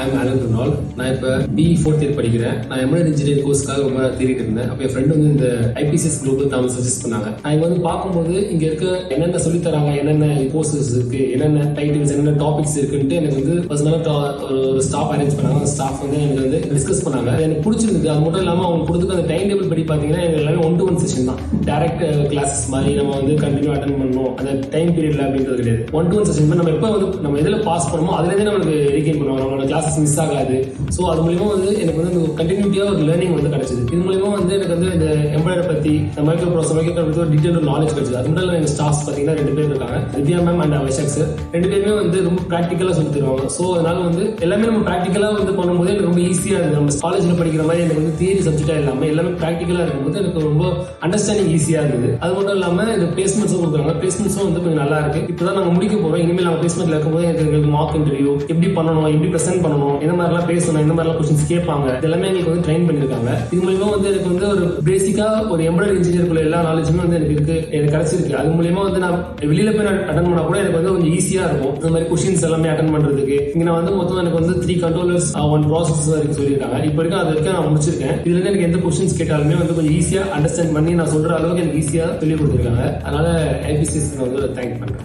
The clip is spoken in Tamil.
I'm Alan Ronald. நான் இப்போ BE 4th இயர் படிக்கிறேன். நான் எம்எல் இன்ஜினியரிங் கோர்ஸ்க்காக ரொம்ப தேடிட்டு இருந்தேன். அப்போ என் ஃப்ரெண்ட் வந்து இந்த IPCS குளோபல் தமிழ் சஜஸ்ட் பண்ணாங்க. நான் இங்க வந்து பார்க்கும்போது இங்க இருக்க என்னென்ன சொல்லி தராங்க, என்னென்ன கோர்சஸ் இருக்கு, என்னென்ன டைட்டில்ஸ், என்னென்ன டாபிக்ஸ் இருக்குன்ட்டு எனக்கு வந்து பர்சனலா ஒரு ஸ்டாஃப் அரேஞ்ச் பண்ணாங்க. அந்த ஸ்டாஃப் வந்து எனக்கு வந்து டிஸ்கஸ் பண்ணாங்க. எனக்கு பிடிச்சிருந்தது. அது மட்டும் இல்லாமல் அவங்க கொடுத்துக்க அந்த டைம் டேபிள் படி பார்த்தீங்கன்னா எனக்கு எல்லாமே 1-to-1 செஷன் தான். டைரக்ட் கிளாஸஸ் மாதிரி நம்ம வந்து கண்டினியூ அட்டன் பண்ணணும் அந்த டைம் பீரியட்ல அப்படின்றது கிடையாது. 1-to-1 செஷன் நம்ம எப்போ வந்து நம்ம எதில் பாஸ் பண்ணுமோ அதுலேருந்து நம்மளுக்கு ரீகெயின் பண்ணுவாங்க. நம்மளோட கிளாஸஸ் மிஸ் ஆகாது. ஸோ அது மூலியமா வந்து எனக்கு வந்து கண்டினியூட்டியாக ஒரு லேர்னிங் வந்து கிடைச்சது. இது மூலியமா வந்து எனக்கு வந்து இந்த எம்ப்ராய்டரி பத்தி, இந்த மைக்ரோ ப்ராசஸ் பத்தி ஒரு டீட்டெயில் நாலேஜ் கிடைச்சது. அது மட்டும் இல்லாமல் எங்க ஸ்டாஃப்ஸ் பார்த்தீங்கன்னா 2 பேர் இருக்காங்க, வித்யா மேம் அண்ட் வைஷாக் சார். 2 பேருமே வந்து ரொம்ப ப்ராக்டிக்கலா சொல்லி தருவாங்க. ஸோ அதனால வந்து எல்லாமே நம்ம ப்ராக்டிக்கலா வந்து பண்ணும்போது எனக்கு ரொம்ப ஈஸியா இருக்கு. நம்ம காலேஜ்ல படிக்கிற மாதிரி எனக்கு வந்து தியரி சப்ஜெக்டா இல்லாம எல்லாமே ப்ராக்டிக்கலா இருக்கும்போது எனக்கு ரொம்ப அண்டர்ஸ்டாண்டிங் ஈஸியா இருந்தது. அது மட்டும் இல்லாம இந்த பிளேஸ்மெண்ட்ஸும் கொடுக்குறாங்க. பிளேஸ்மெண்ட்ஸும் வந்து கொஞ்சம் நல்லா இருக்கு. இப்பதான் நாங்க முடிக்க போறோம். இனிமேல் நம்ம பிளேஸ்மெண்ட்ல இருக்கும்போது எங்களுக்கு மார்க் இன்டர்வியூ எப்படி பண்ணணும், எப்படி ப்ரெசென்ட் பண்ணணும், என்ன மாதிரிலாம் பேசணும், என்ன மாதிரிலாம் கொஸ்டின்ஸ் கேட்பாங்க, இதெல்லாமே எங்களுக்கு வந்து ட்ரெயின் பண்ணிருக்காங்க. இது மூலமா வந்து எனக்கு வந்து ஒரு பேசிக்கா ஒரு எம்ப்ராய்டரி இன்ஜினியருக்குள்ள எல்லா நாலேஜுமே வந்து எனக்கு இருக்கு, எனக்கு கிடைச்சிருக்கு. அது மூலமா வந்து நான் வெளியில போய் அட்டன் பண்ணா கூட எனக்கு வந்து கொஞ்சம் ஈஸியா இருக்கும். இந்த மாதிரி கொஸ்டின்ஸ் எல்லாமே அட்டன் பண்றதுக்கு. இங்க நான் வந்து மொத்தம் எனக்கு வந்து 3 கண்ட்ரோலர்ஸ் 1 ப்ராசஸ் வரைக்கும் சொல்லியிருக்காங்க. இப்போ வரைக்கும் அது வரைக்கும் நான் முடிச்சிருக்கேன். இதுல இருந்து எனக்கு எந்த கொஸ்டின்ஸ் கேட்டாலுமே வந்து கொஞ்சம் ஈஸியா அண்டர்ஸ்டாண்ட் பண்ணி நான் சொல்ற அளவுக்கு எனக்கு ஈஸியா சொல்லி கொடுத்துருக்காங்க. அதனால IPCS வந்து தேங்க் பண்றேன்.